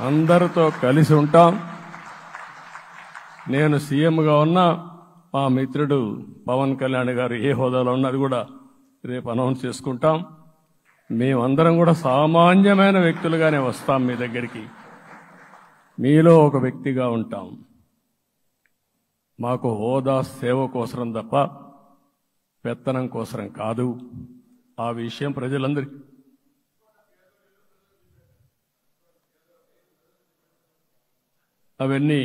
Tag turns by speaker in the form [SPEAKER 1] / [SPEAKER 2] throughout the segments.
[SPEAKER 1] అందరితో కలిసి ఉంటాం. నేను సీఎంగా ఉన్నా మా మిత్రుడు పవన్ కళ్యాణ్ గారు ఏ హోదాలో ఉన్నది కూడా రేపు అనౌన్స్ చేసుకుంటాం. మేమందరం కూడా సామాన్యమైన వ్యక్తులుగానే వస్తాం మీ దగ్గరికి. మీలో ఒక వ్యక్తిగా ఉంటాం. మాకు హోదా సేవ కోసరం తప్ప పెత్తనం కోసరం కాదు. ఆ విషయం ప్రజలందరికీ అవన్నీ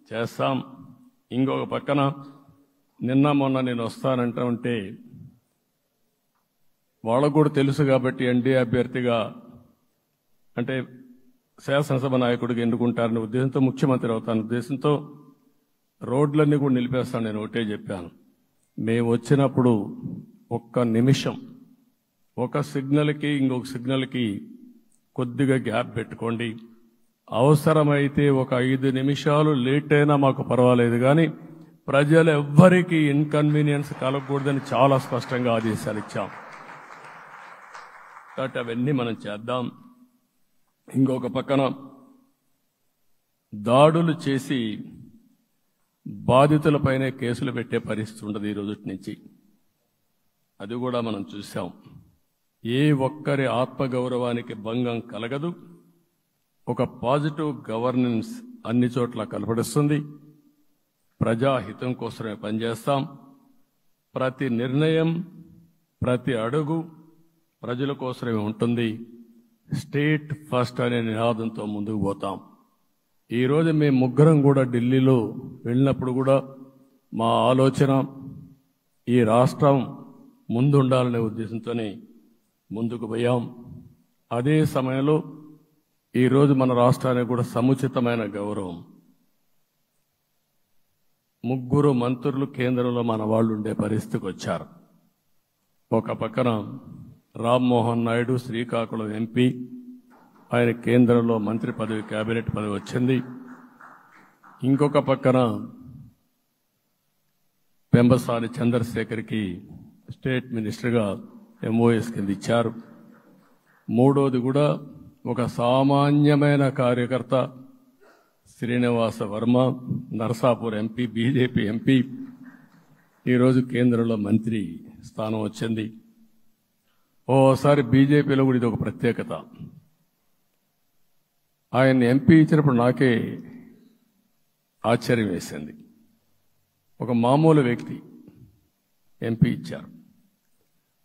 [SPEAKER 1] చేస్తాం. ఇంకొక పక్కన నిన్న మొన్న నేను వస్తానంటా ఉంటే వాళ్ళకు కూడా తెలుసు కాబట్టి ఎన్డీఏ అభ్యర్థిగా అంటే శాసనసభ నాయకుడిగా ఎన్నుకుంటారనే ఉద్దేశంతో ముఖ్యమంత్రి అవుతాను ఉద్దేశంతో రోడ్లన్నీ కూడా నిలిపేస్తాను. నేను ఒకటే చెప్పాను, మేము వచ్చినప్పుడు ఒక్క నిమిషం ఒక సిగ్నల్కి ఇంకొక సిగ్నల్కి కొద్దిగా గ్యాప్ పెట్టుకోండి. అవసరమైతే ఒక 5 నిమిషాలు లేట్ అయినా మాకు పర్వాలేదు, కానీ ప్రజలు ఎవ్వరికీ ఇన్కన్వీనియన్స్ కలగకూడదని చాలా స్పష్టంగా ఆదేశాలు ఇచ్చాం. కాబట్టి అవన్నీ మనం చేద్దాం. ఇంకొక పక్కన దాడులు చేసి బాధితులపైనే కేసులు పెట్టే పరిస్థితి ఉండదు ఈ రోజు నుంచి. అది కూడా మనం చూసాం. ఏ ఒక్కరి ఆత్మగౌరవానికి భంగం కలగదు. ఒక పాజిటివ్ గవర్నెన్స్ అన్ని చోట్ల కనపడుస్తుంది. ప్రజాహితం కోసమే పనిచేస్తాం. ప్రతి నిర్ణయం ప్రతి అడుగు ప్రజల కోసమే ఉంటుంది. స్టేట్ ఫస్ట్ అనే నినాదంతో ముందుకు పోతాం. ఈరోజు మేము ముగ్గురం కూడా ఢిల్లీలో వెళ్ళినప్పుడు కూడా మా ఆలోచన ఈ రాష్ట్రం ముందుండాలనే ఉద్దేశంతోనే ముందుకు పోయాం. అదే సమయంలో ఈరోజు మన రాష్ట్రానికి కూడా సముచితమైన గౌరవం. 3 మంత్రులు కేంద్రంలో మన వాళ్ళు ఉండే పరిస్థితికి వచ్చారు. ఒక పక్కన రామ్మోహన్ నాయుడు శ్రీకాకుళం ఎంపీ, ఆయన కేంద్రంలో మంత్రి పదవి కేబినెట్ పదవి వచ్చింది. ఇంకొక పక్కన పెంబసాని చంద్రశేఖర్కి స్టేట్ మినిస్టర్గా ఎంఓఎస్ కింద ఇచ్చారు. మూడోది కూడా ఒక సామాన్యమైన కార్యకర్త Srinivasa Varma Narasapur MP, BJP MP, ఈరోజు కేంద్రంలో మంత్రి స్థానం వచ్చింది. ఓసారి బీజేపీలో కూడా ఇది ఒక ప్రత్యేకత. ఆయన ఎంపీ ఇచ్చినప్పుడు నాకే ఆశ్చర్యం వేసింది. ఒక మామూలు వ్యక్తి ఎంపీ ఇచ్చారు.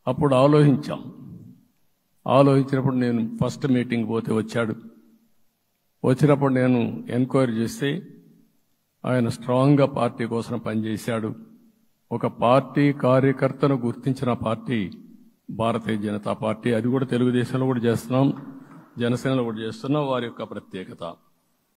[SPEAKER 1] అప్పుడు ఆలోచించినప్పుడు నేను ఫస్ట్ మీటింగ్ పోతే వచ్చాడు. వచ్చినప్పుడు నేను ఎంక్వైరీ చేస్తే ఆయన స్ట్రాంగ్గా పార్టీ కోసం పనిచేశాడు. ఒక పార్టీ కార్యకర్తను గుర్తించిన పార్టీ భారతీయ జనతా పార్టీ. అది కూడా తెలుగుదేశంలో కూడా చేస్తున్నాం, జనసేనలో కూడా చేస్తున్నాం. వారి యొక్క ప్రత్యేకత.